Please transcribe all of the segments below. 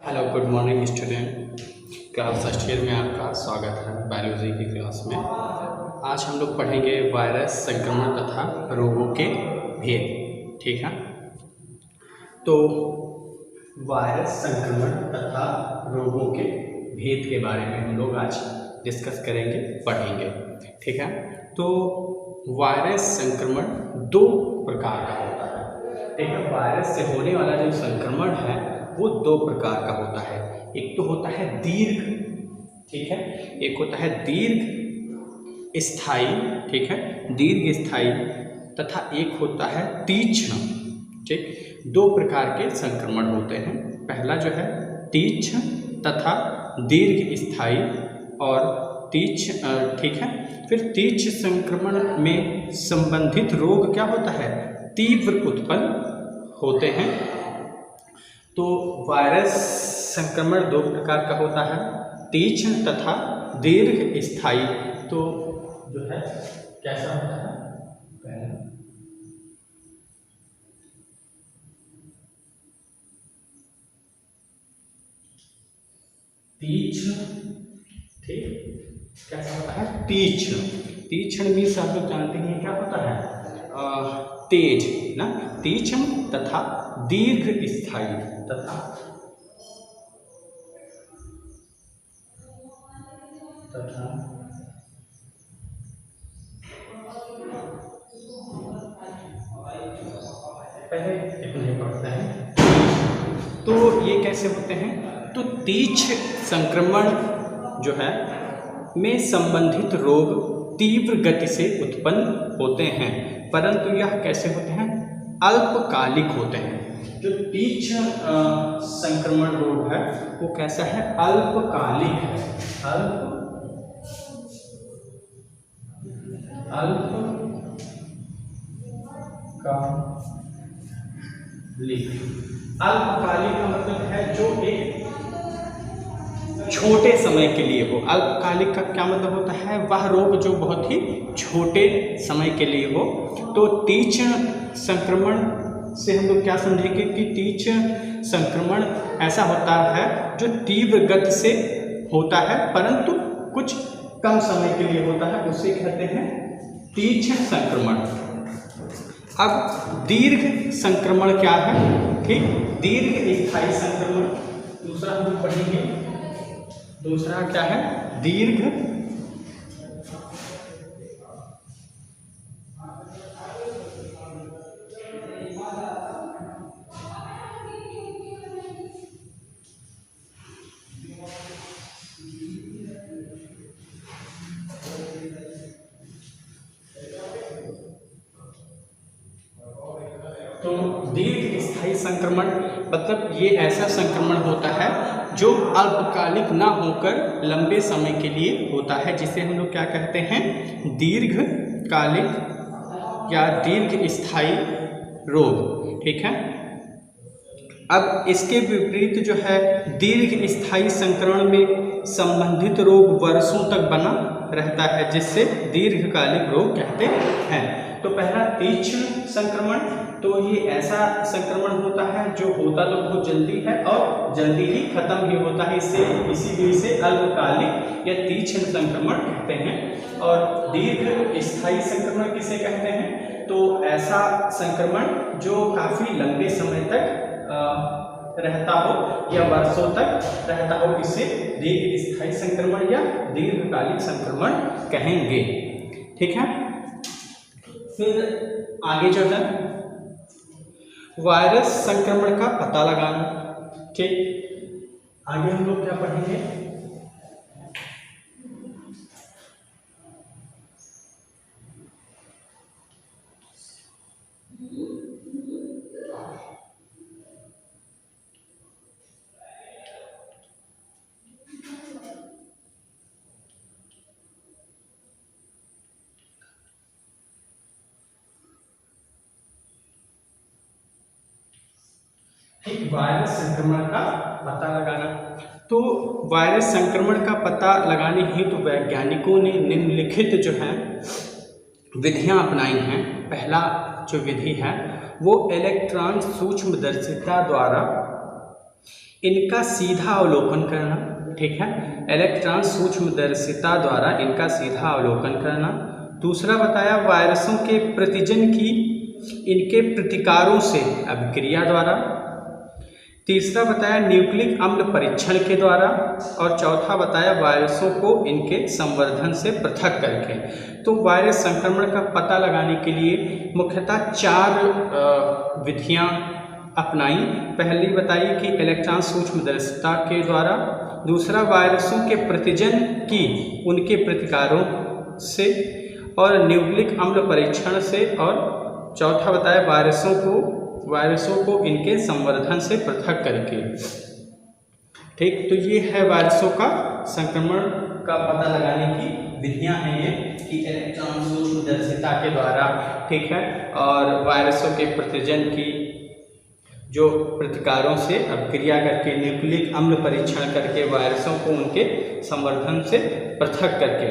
Hello good morning student. Class first year में आपका स्वागत है बायोलॉजी की क्लास में। आज हम लोग पढ़ेंगे वायरस संक्रमण तथा रोगों के भेद। ठीक है, तो वायरस संक्रमण तथा रोगों के भेद के बारे में हम लोग आज डिस्कस करेंगे, पढ़ेंगे। ठीक है, तो वायरस संक्रमण दो प्रकार का होता है। ठीक है, वायरस से होने वाला जो संक्रमण है वो दो प्रकार का होता है। एक तो होता है दीर्घ, ठीक है, एक होता है दीर्घ स्थायी, ठीक है, दीर्घ स्थायी, तथा एक होता है तीक्ष्ण। ठीक, दो प्रकार के संक्रमण होते हैं। पहला जो है तीक्ष्ण तथा दीर्घ स्थायी और तीक्ष्ण, ठीक है। फिर तीक्ष्ण संक्रमण में संबंधित रोग क्या होता है, तीव्र उत्पन्न होते हैं। तो वायरस संक्रमण दो प्रकार का होता है, तीक्ष्ण तथा दीर्घ स्थायी। तो जो है कैसा होता है, पहला तीक्ष्ण, ठीक, कैसा होता है तीक्ष्ण। तीक्ष्ण मीन्स आप लोग जानते हैं क्या होता है, तेज ना। तीक्ष्ण तथा दीर्घ स्थायी तथा पहले इतने पढ़ते हैं। तो ये कैसे होते हैं, तो तीक्ष्ण संक्रमण जो है में संबंधित रोग तीव्र गति से उत्पन्न होते हैं, परंतु यह कैसे होते हैं, अल्पकालिक होते हैं। जो तीक्ष्ण संक्रमण रोग है वो कैसा है, अल्पकालिक है। अल्पकालिक का मतलब है जो एक छोटे समय के लिए हो। अल्पकालिक का क्या मतलब होता है, वह रोग जो बहुत ही छोटे समय के लिए हो। तो तीक्ष्ण संक्रमण से हम लोग क्या समझेंगे कि तीक्ष्ण संक्रमण ऐसा होता है जो तीव्र गति से होता है परंतु कुछ कम समय के लिए होता है, उसे कहते हैं तीक्ष्ण संक्रमण। अब दीर्घ संक्रमण क्या है, ठीक, दीर्घ स्थायी संक्रमण दूसरा हम लोग पढ़ेंगे। दूसरा क्या है, दीर्घ तो दीर्घ स्थायी संक्रमण मतलब ये ऐसा संक्रमण होता है जो अल्पकालिक ना होकर लंबे समय के लिए होता है, जिसे हम लोग क्या कहते हैं, दीर्घकालिक या दीर्घ स्थायी रोग। ठीक है, अब इसके विपरीत जो है दीर्घ स्थायी संक्रमण में संबंधित रोग वर्षों तक बना रहता है, जिससे दीर्घकालिक रोग कहते हैं। तो पहला तीक्ष्ण संक्रमण, तो ये ऐसा संक्रमण होता है जो होता तो बहुत जल्दी है और जल्दी ही खत्म भी होता है, इसीलिए इसे अल्पकालिक या तीक्ष्ण संक्रमण कहते हैं। और दीर्घ स्थायी संक्रमण किसे कहते हैं, तो ऐसा संक्रमण जो काफी लंबे समय तक रहता हो या वर्षों तक रहता हो, इसे दीर्घ स्थायी संक्रमण या दीर्घकालिक संक्रमण कहेंगे। ठीक है, फिर आगे जो है वायरस संक्रमण का पता लगाना। ठीक, आगे हम लोग क्या पढ़ेंगे, वायरस संक्रमण का पता लगाना। तो वायरस संक्रमण का पता लगाने हेतु वैज्ञानिकों ने निम्नलिखित जो है विधियां अपनाई हैं। पहला जो विधि है वो इलेक्ट्रॉन सूक्ष्मदर्शिता द्वारा इनका सीधा अवलोकन करना, ठीक है, इलेक्ट्रॉन सूक्ष्मदर्शिता द्वारा इनका सीधा अवलोकन करना। दूसरा बताया वायरसों के प्रतिजन की इनके प्रतिकारों से अभिक्रिया द्वारा। तीसरा बताया न्यूक्लिक अम्ल परीक्षण के द्वारा। और चौथा बताया वायरसों को इनके संवर्धन से पृथक करके। तो वायरस संक्रमण का पता लगाने के लिए मुख्यतः 4 विधियां अपनाई। पहली बताई कि इलेक्ट्रॉन सूक्ष्मदर्शिता के द्वारा, दूसरा वायरसों के प्रतिजन की उनके प्रतिकारों से, और न्यूक्लिक अम्ल परीक्षण से, और चौथा बताया वायरसों को इनके संवर्धन से पृथक करके। ठीक, तो ये है वायरसों का संक्रमण का पता लगाने की विधियां हैं ये, कि इलेक्ट्रॉन सूक्ष्मदर्शिता के द्वारा, ठीक है, और वायरसों के प्रतिजन की जो प्रतिकारों से अभिक्रिया करके, न्यूक्लिक अम्ल परीक्षण करके, वायरसों को उनके संवर्धन से पृथक करके।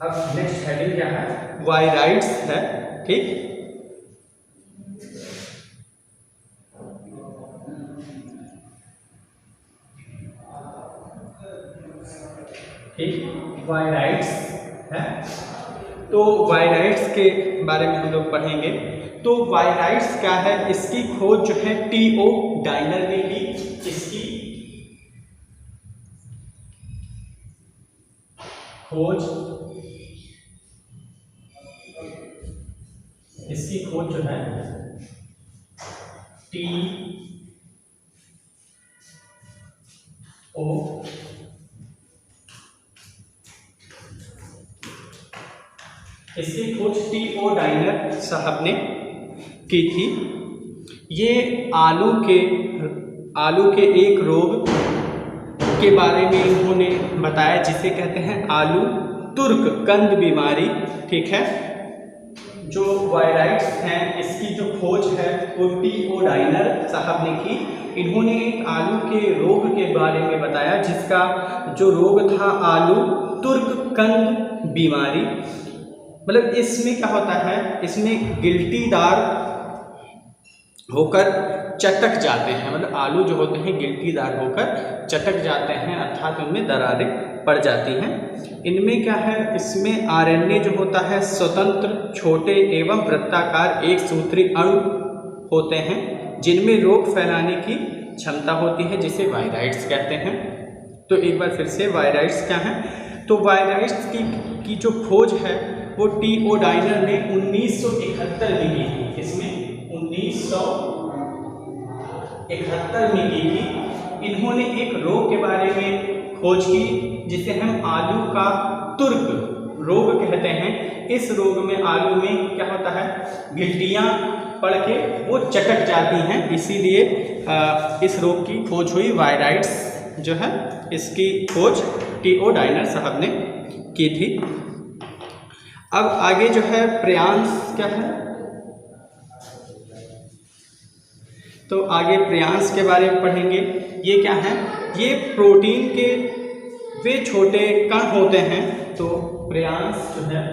अब नेक्स्ट हेडिंग क्या है? वायराइड्स है। ठीक, वायराइड्स है। तो वायराइड्स के बारे में हम लोग पढ़ेंगे। तो वायराइड्स क्या है, इसकी खोज जो है टी.ओ. डायनर ने की। इसकी खोज जो है टी.ओ. इसकी खोज टी.ओ. डायनर साहब ने की थी। ये आलू के एक रोग के बारे में इन्होंने बताया, जिसे कहते हैं आलू तुर्क कंद बीमारी। ठीक है, जो वायराइड्स हैं इसकी जो खोज है वो टी.ओ. डायनर साहब ने की। इन्होंने एक आलू के रोग के बारे में बताया, जिसका जो रोग था आलू तुर्क कंद बीमारी। मतलब इसमें क्या होता है, इसमें गिल्टीदार होकर चटक जाते हैं। मतलब आलू जो होते हैं गिल्टीदार होकर चटक जाते हैं, अर्थात उनमें दरारें पड़ जाती हैं। इनमें क्या है, इसमें आरएनए जो होता है स्वतंत्र छोटे एवं वृत्ताकार एक सूत्री अणु होते हैं, जिनमें रोग फैलाने की क्षमता होती है, जिसे वायराइड्स कहते हैं। तो एक बार फिर से वायराइड्स क्या हैं? तो वायराइड्स की जो खोज है वो टी.ओ. डायनर ने 1971 में की थी। इसमें 1971 में की थी। इन्होंने एक रोग के बारे में खोज की, जिसे हम आलू का तुर्क रोग कहते हैं। इस रोग में आलू में क्या होता है, गिल्टियां पड़ के वो चटक जाती हैं, इसीलिए इस रोग की खोज हुई। वायराइड्स जो है इसकी खोज टी.ओ. डायनर साहब ने की थी। अब आगे जो है प्रियांश क्या है, तो आगे प्रियांश के बारे में पढ़ेंगे। ये क्या है, ये प्रोटीन के वे छोटे कण होते हैं। तो प्रियांश जो है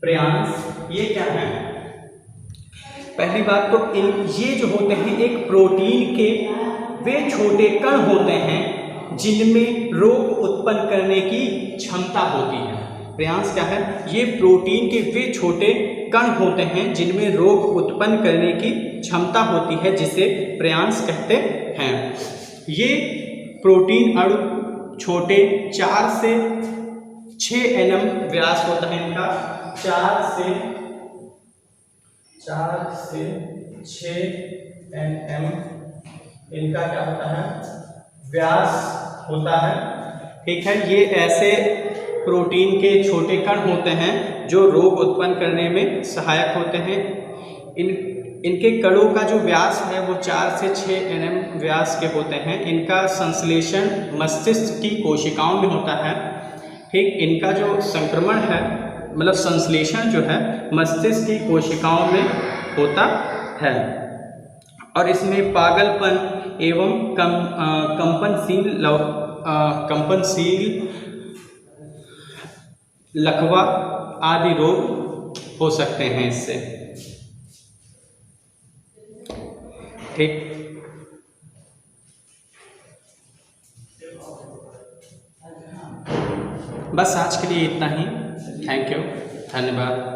प्रियांश ये क्या है, पहली बात तो ये जो होते हैं एक प्रोटीन के वे छोटे कण होते हैं जिनमें रोग उत्पन्न करने की क्षमता होती है। प्रियांश क्या है, ये प्रोटीन के वे छोटे कण होते हैं जिनमें रोग उत्पन्न करने की क्षमता होती है, जिसे प्रियांश कहते हैं। ये प्रोटीन अणु छोटे 4 से 6 nm व्यास होता है इनका। 4 से 6 nm इनका क्या होता है, व्यास होता है। ठीक है, ये ऐसे प्रोटीन के छोटे कण होते हैं जो रोग उत्पन्न करने में सहायक होते हैं। इनके कणों का जो व्यास है वो 4 से 6 nm व्यास के होते हैं। इनका संश्लेषण मस्तिष्क की कोशिकाओं में होता है। ठीक, इनका जो संक्रमण है मतलब संश्लेषण जो है मस्तिष्क की कोशिकाओं में होता है और इसमें पागलपन एवं कंपनशील लकवा आदि रोग हो सकते हैं इससे। ठीक, बस आज के लिए इतना ही। थैंक यू, धन्यवाद।